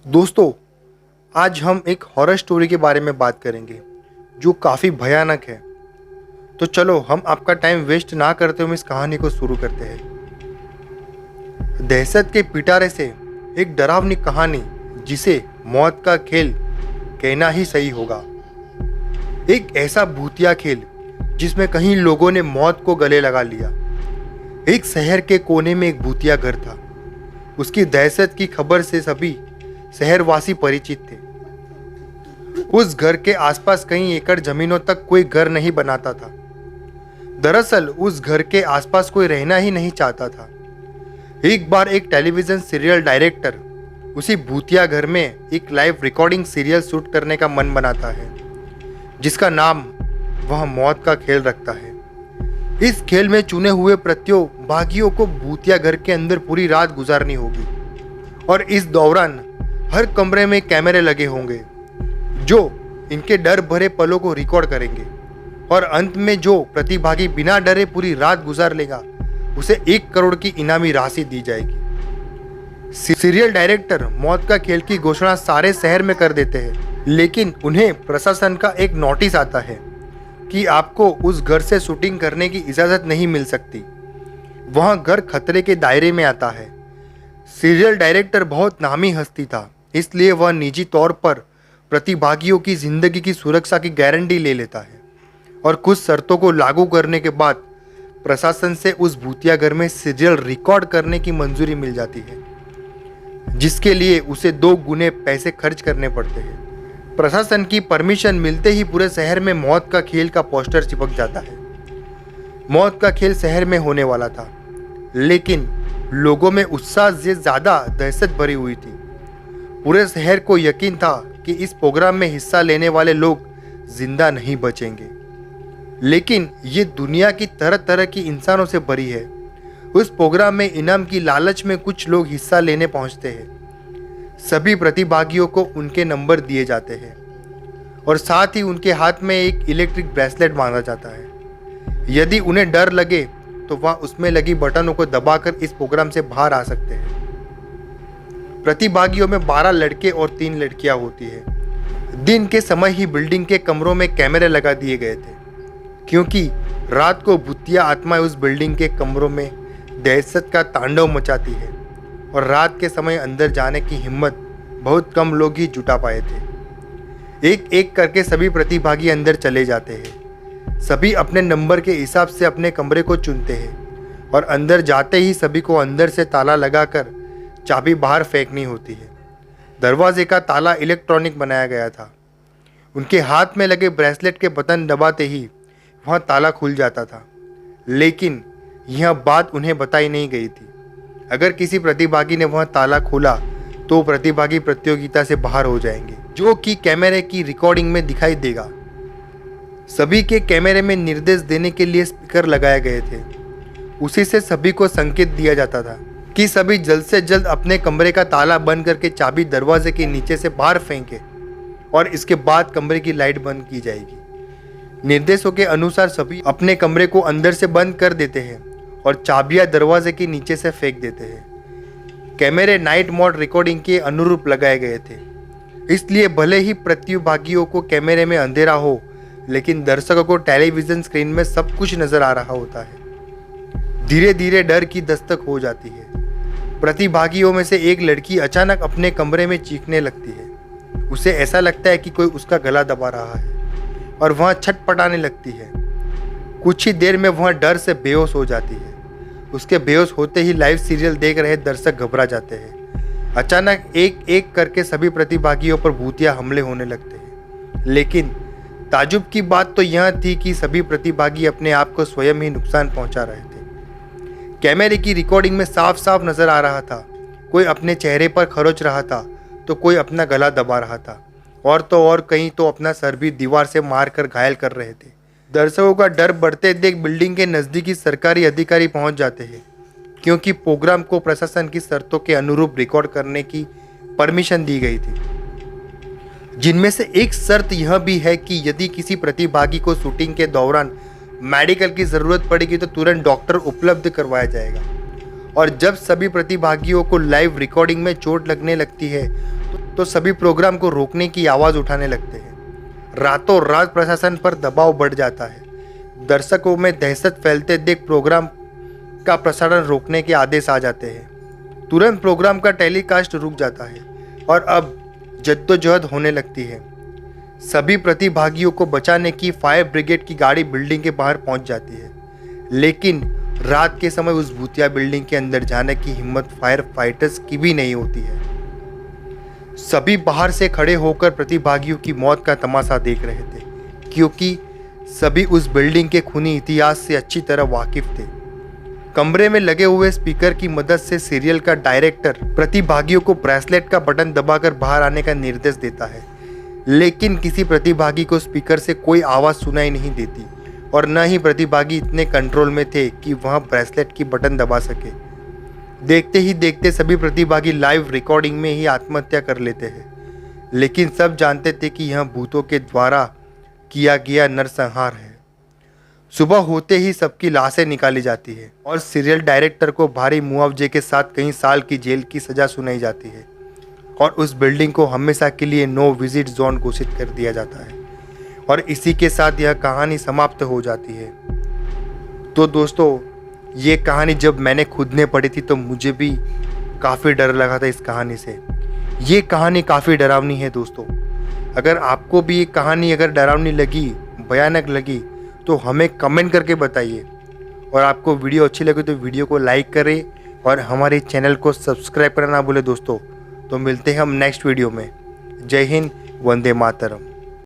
दोस्तों, आज हम एक हॉरर स्टोरी के बारे में बात करेंगे जो काफ़ी भयानक है। तो चलो हम आपका टाइम वेस्ट ना करते हुए इस कहानी को शुरू करते हैं। दहशत के पिटारे से एक डरावनी कहानी जिसे मौत का खेल कहना ही सही होगा। एक ऐसा भूतिया खेल जिसमें कहीं लोगों ने मौत को गले लगा लिया। एक शहर के कोने में एक भूतिया घर था। उसकी दहशत की खबर से सभी शहरवासी परिचित थे। उस घर के आसपास कई एकड़ जमीनों तक कोई घर नहीं बनाता था। दरअसल उस घर के आसपास कोई रहना ही नहीं चाहता था। एक बार एक टेलीविजन सीरियल डायरेक्टर उसी भूतिया घर में एक लाइव रिकॉर्डिंग सीरियल शूट करने का मन बनाता है, जिसका नाम वह मौत का खेल रखता है। इस खेल में चुने हुए प्रतिभागियों को भूतिया घर के अंदर पूरी रात गुजारनी होगी और इस दौरान हर कमरे में कैमरे लगे होंगे जो इनके डर भरे पलों को रिकॉर्ड करेंगे। और अंत में जो प्रतिभागी बिना डरे पूरी रात गुजार लेगा उसे 1 करोड़ की इनामी राशि दी जाएगी। सीरियल डायरेक्टर मौत का खेल की घोषणा सारे शहर में कर देते हैं, लेकिन उन्हें प्रशासन का एक नोटिस आता है कि आपको उस घर से शूटिंग करने की इजाज़त नहीं मिल सकती। वह घर खतरे के दायरे में आता है। सीरियल डायरेक्टर बहुत नामी हस्ती था, इसलिए वह निजी तौर पर प्रतिभागियों की जिंदगी की सुरक्षा की गारंटी ले लेता है और कुछ शर्तों को लागू करने के बाद प्रशासन से उस भूतिया घर में सीरियल रिकॉर्ड करने की मंजूरी मिल जाती है, जिसके लिए उसे 2 गुने पैसे खर्च करने पड़ते हैं। प्रशासन की परमिशन मिलते ही पूरे शहर में मौत का खेल का पोस्टर चिपक जाता है। मौत का खेल शहर में होने वाला था, लेकिन लोगों में उत्साह से ज़्यादा दहशत भरी हुई थी। पूरे शहर को यकीन था कि इस प्रोग्राम में हिस्सा लेने वाले लोग जिंदा नहीं बचेंगे, लेकिन ये दुनिया की तरह तरह की इंसानों से भरी है। उस प्रोग्राम में इनाम की लालच में कुछ लोग हिस्सा लेने पहुंचते हैं। सभी प्रतिभागियों को उनके नंबर दिए जाते हैं और साथ ही उनके हाथ में एक इलेक्ट्रिक ब्रेसलेट बांधा जाता है। यदि उन्हें डर लगे तो वह उसमें लगी बटनों को दबाकर इस प्रोग्राम से बाहर आ सकते हैं। प्रतिभागियों में 12 लड़के और 3 लड़कियां होती है। दिन के समय ही बिल्डिंग के कमरों में कैमरे लगा दिए गए थे, क्योंकि रात को भूतिया आत्माएं उस बिल्डिंग के कमरों में दहशत का तांडव मचाती है और रात के समय अंदर जाने की हिम्मत बहुत कम लोग ही जुटा पाए थे। एक एक करके सभी प्रतिभागी अंदर चले जाते हैं। सभी अपने नंबर के हिसाब से अपने कमरे को चुनते हैं और अंदर जाते ही सभी को अंदर से ताला लगाकर चाबी बाहर फेंकनी होती है। दरवाजे का ताला इलेक्ट्रॉनिक बनाया गया था। उनके हाथ में लगे ब्रेसलेट के बटन दबाते ही वह ताला खुल जाता था, लेकिन यह बात उन्हें बताई नहीं गई थी। अगर किसी प्रतिभागी ने वह ताला खोला तो प्रतिभागी प्रतियोगिता से बाहर हो जाएंगे, जो कि कैमरे की रिकॉर्डिंग में दिखाई देगा। सभी के कैमरे में निर्देश देने के लिए स्पीकर लगाए गए थे। उसी से सभी को संकेत दिया जाता था कि सभी जल्द से जल्द अपने कमरे का ताला बंद करके चाबी दरवाजे के नीचे से बाहर फेंके और इसके बाद कमरे की लाइट बंद की जाएगी। निर्देशों के अनुसार सभी अपने कमरे को अंदर से बंद कर देते हैं और चाबियां दरवाजे के नीचे से फेंक देते हैं। कैमरे नाइट मोड रिकॉर्डिंग के अनुरूप लगाए गए थे, इसलिए भले ही प्रतिभागियों को कैमरे में अंधेरा हो, लेकिन दर्शकों को टेलीविजन स्क्रीन में सब कुछ नजर आ रहा होता है। धीरे धीरे डर की दस्तक हो जाती है। प्रतिभागियों में से एक लड़की अचानक अपने कमरे में चीखने लगती है। उसे ऐसा लगता है कि कोई उसका गला दबा रहा है और वह छटपटाने लगती है। कुछ ही देर में वह डर से बेहोश हो जाती है। उसके बेहोश होते ही लाइव सीरियल देख रहे दर्शक घबरा जाते हैं। अचानक एक एक करके सभी प्रतिभागियों पर भूतिया हमले होने लगते हैं, लेकिन ताजुब की बात तो यह थी कि सभी प्रतिभागी अपने आप को स्वयं ही नुकसान पहुंचा रहे थे। कैमरे की रिकॉर्डिंग में साफ साफ नजर आ रहा था, कोई अपने चेहरे पर खरोच रहा था तो कोई अपना गला दबा रहा था और तो और कहीं तो अपना सर भी दीवार से मारकर घायल कर रहे थे। दर्शकों का डर बढ़ते देख बिल्डिंग के नज़दीकी सरकारी अधिकारी पहुंच जाते हैं, क्योंकि प्रोग्राम को प्रशासन की शर्तों के अनुरूप रिकॉर्ड करने की परमिशन दी गई थी, जिनमें से एक शर्त यह भी है कि यदि किसी प्रतिभागी को शूटिंग के दौरान मेडिकल की ज़रूरत पड़ेगी तो तुरंत डॉक्टर उपलब्ध करवाया जाएगा। और जब सभी प्रतिभागियों को लाइव रिकॉर्डिंग में चोट लगने लगती है तो सभी प्रोग्राम को रोकने की आवाज़ उठाने लगते हैं। रातों रात प्रशासन पर दबाव बढ़ जाता है। दर्शकों में दहशत फैलते देख प्रोग्राम का प्रसारण रोकने के आदेश आ जाते हैं। तुरंत प्रोग्राम का टेलीकास्ट रुक जाता है और अब जद्दोजहद होने लगती है। सभी प्रतिभागियों को बचाने की फायर ब्रिगेड की गाड़ी बिल्डिंग के बाहर पहुंच जाती है, लेकिन रात के समय उस भूतिया बिल्डिंग के अंदर जाने की हिम्मत फायर फाइटर्स की भी नहीं होती है। सभी बाहर से खड़े होकर प्रतिभागियों की मौत का तमाशा देख रहे थे, क्योंकि सभी उस बिल्डिंग के खूनी इतिहास से अच्छी तरह वाकिफ थे। कमरे में लगे हुए स्पीकर की मदद से सीरियल का डायरेक्टर प्रतिभागियों को ब्रेसलेट का बटन दबाकर बाहर आने का निर्देश देता है, लेकिन किसी प्रतिभागी को स्पीकर से कोई आवाज़ सुनाई नहीं देती और न ही प्रतिभागी इतने कंट्रोल में थे कि वह ब्रेसलेट की बटन दबा सके। देखते ही देखते सभी प्रतिभागी लाइव रिकॉर्डिंग में ही आत्महत्या कर लेते हैं, लेकिन सब जानते थे कि यह भूतों के द्वारा किया गया नरसंहार है। सुबह होते ही सबकी लाशें निकाली जाती है और सीरियल डायरेक्टर को भारी मुआवजे के साथ कई साल की जेल की सजा सुनाई जाती है और उस बिल्डिंग को हमेशा के लिए नो विजिट जोन घोषित कर दिया जाता है और इसी के साथ यह कहानी समाप्त हो जाती है। तो दोस्तों, ये कहानी जब मैंने खुद ने पढ़ी थी तो मुझे भी काफ़ी डर लगा था इस कहानी से। ये कहानी काफ़ी डरावनी है दोस्तों। अगर आपको भी ये कहानी अगर डरावनी लगी, भयानक लगी, तो हमें कमेंट करके बताइए। और आपको वीडियो अच्छी लगी तो वीडियो को लाइक करें और हमारे चैनल को सब्सक्राइब करना ना भूलें दोस्तों। तो मिलते हैं हम नेक्स्ट वीडियो में। जय हिंद, वंदे मातरम।